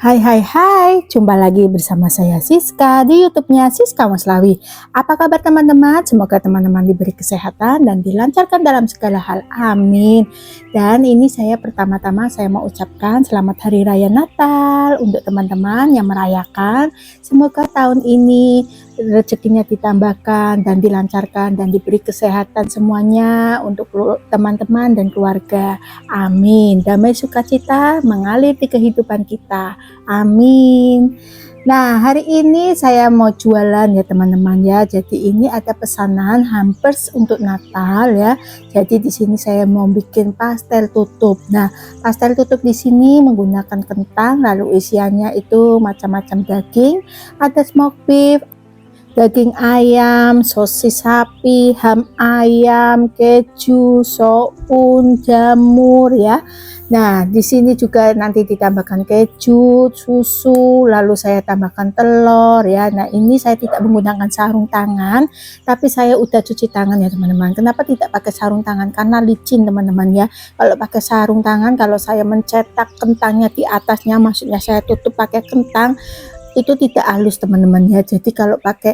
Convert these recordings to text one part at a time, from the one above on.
Hai hai hai, jumpa lagi bersama saya Siska di YouTube-nya Siska Maslawi. Apa kabar teman-teman? Semoga teman-teman diberi kesehatan dan dilancarkan dalam segala hal. Amin. Dan ini saya pertama-tama saya mau ucapkan selamat Hari Raya Natal untuk teman-teman yang merayakan. Semoga tahun ini rezekinya ditambahkan dan dilancarkan dan diberi kesehatan semuanya untuk teman-teman dan keluarga. Amin. Damai sukacita mengalir di kehidupan kita. Amin. Nah, hari ini saya mau jualan ya teman-teman ya. Jadi ini ada pesanan hampers untuk Natal ya. Jadi di sini saya mau bikin pastel tutup. Nah, pastel tutup di sini menggunakan kentang, lalu isiannya itu macam-macam daging, ada smoked beef, daging ayam, sosis sapi, ham ayam, keju, soun, jamur ya. Nah, di sini juga nanti ditambahkan keju, susu, lalu saya tambahkan telur ya. Nah, ini saya tidak menggunakan sarung tangan, tapi saya udah cuci tangan ya teman-teman. Kenapa tidak pakai sarung tangan? Karena licin teman-teman ya. Kalau pakai sarung tangan, kalau saya mencetak kentangnya di atasnya, maksudnya saya tutup pakai kentang, itu tidak halus teman-teman ya. Jadi kalau pakai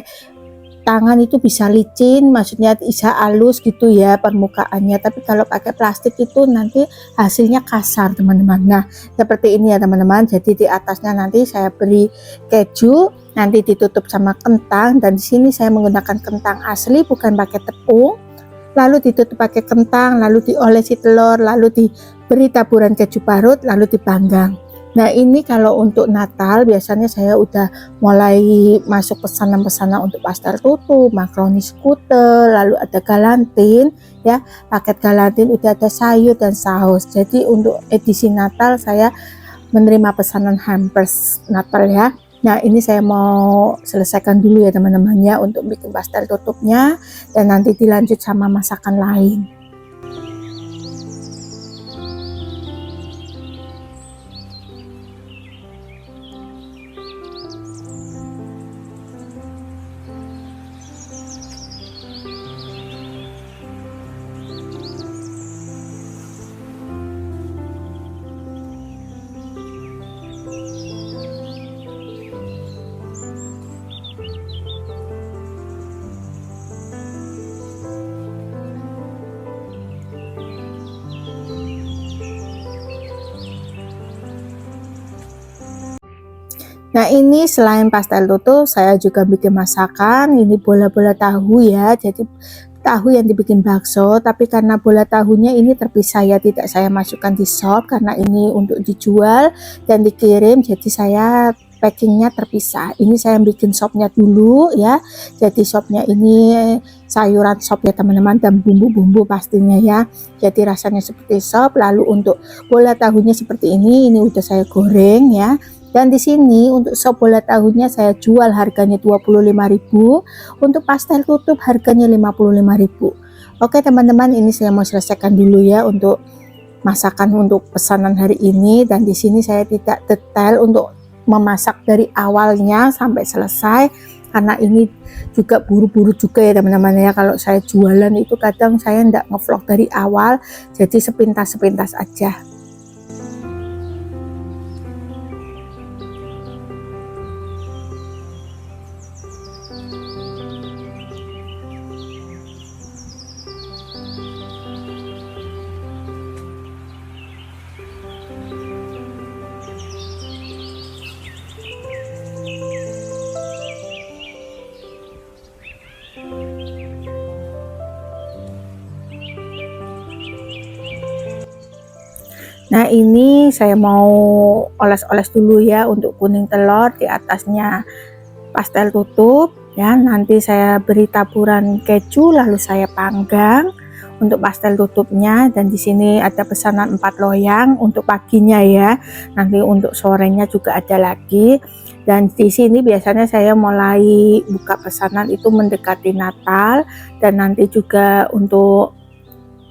tangan itu bisa licin, maksudnya bisa halus gitu ya permukaannya, tapi kalau pakai plastik itu nanti hasilnya kasar teman-teman. Nah, seperti ini ya teman-teman. Jadi di atasnya nanti saya beri keju, nanti ditutup sama kentang, dan di sini saya menggunakan kentang asli bukan pakai tepung, lalu ditutup pakai kentang, lalu diolesi telur, lalu diberi taburan keju parut, lalu dipanggang. Nah, ini kalau untuk Natal biasanya saya udah mulai masuk pesanan-pesanan untuk pastel tutup, makaroni skuter, lalu ada galantin ya, paket galantin, udah ada sayur dan saus. Jadi untuk edisi Natal saya menerima pesanan hampers Natal ya. Nah, ini saya mau selesaikan dulu ya teman-teman ya untuk bikin pastel tutupnya, dan nanti dilanjut sama masakan lain. Nah, ini selain pastel tutup saya juga bikin masakan, ini bola-bola tahu ya. Jadi tahu yang dibikin bakso, tapi karena bola tahunya ini terpisah ya, tidak saya masukkan di sop karena ini untuk dijual dan dikirim, jadi saya packingnya terpisah. Ini saya bikin sopnya dulu ya. Jadi sopnya ini sayuran sop ya teman-teman, dan bumbu-bumbu pastinya ya. Jadi rasanya seperti sop. Lalu untuk bola tahunya seperti ini udah saya goreng ya. Dan di sini untuk sop bola tahunya saya jual harganya 25.000, untuk pastel tutup harganya 55.000. Oke teman-teman, ini saya mau selesaikan dulu ya untuk masakan untuk pesanan hari ini, dan di sini saya tidak detail untuk memasak dari awalnya sampai selesai karena ini juga buru-buru juga ya teman-teman ya. Kalau saya jualan itu kadang saya enggak ngevlog dari awal, jadi sepintas-sepintas aja. Nah, ini saya mau oles-oles dulu ya untuk kuning telur di atasnya pastel tutup ya. Nanti saya beri taburan keju, lalu saya panggang untuk pastel tutupnya. Dan di sini ada pesanan 4 loyang untuk paginya ya. Nanti untuk sorenya juga ada lagi. Dan di sini biasanya saya mulai buka pesanan itu mendekati Natal, dan nanti juga untuk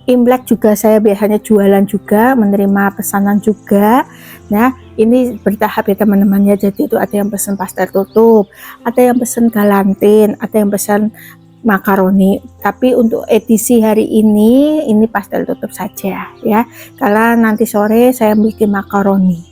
Imlek juga saya biasanya jualan juga, menerima pesanan juga. Nah, ini bertahap ya teman-teman ya. Jadi itu ada yang pesan pastel tutup, ada yang pesan galantin, ada yang pesan makaroni. Tapi untuk edisi hari ini pastel tutup saja ya. Kalau nanti sore saya bikin makaroni.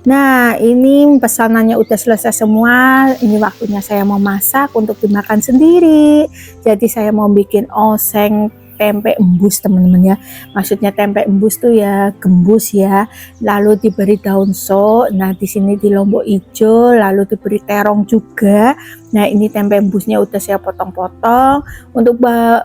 Nah, ini pesanannya udah selesai semua. Ini waktunya saya mau masak untuk dimakan sendiri. Jadi saya mau bikin oseng tempe embus, teman-teman ya. Maksudnya tempe embus tuh ya gembus ya. Lalu diberi daun sok. Nah, di sini di lombok hijau, lalu diberi terong juga. Nah, ini tempe embusnya udah saya potong-potong. Untuk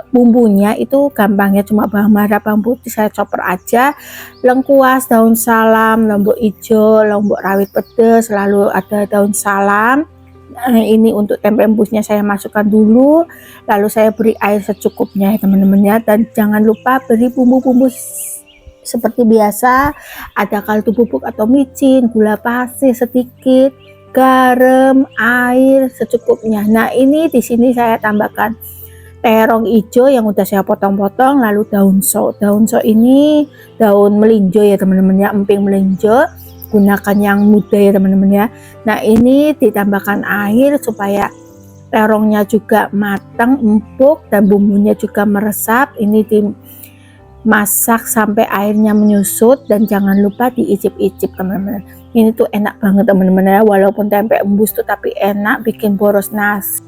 bumbunya itu gampang ya, cuma bawang merah, bawang putih saya chopper aja, lengkuas, daun salam, lombok hijau, lombok rawit pedas, lalu ada daun salam. Ini untuk tempe embusnya saya masukkan dulu, lalu saya beri air secukupnya ya teman-teman ya, dan jangan lupa beri bumbu-bumbu seperti biasa, ada kaldu bubuk atau micin, gula pasir sedikit, garam, air secukupnya. Nah, ini di sini saya tambahkan terong hijau yang udah saya potong-potong, lalu daun sok. Daun sok ini daun melinjo ya teman-teman ya, emping melinjo. Gunakan yang muda ya teman-teman ya. Nah, ini ditambahkan air supaya terongnya juga matang, empuk, dan bumbunya juga meresap. Ini dimasak sampai airnya menyusut, dan jangan lupa diicip-icip teman-teman. Ini tuh enak banget teman-teman ya, walaupun tempe embus tuh tapi enak, bikin boros nasi.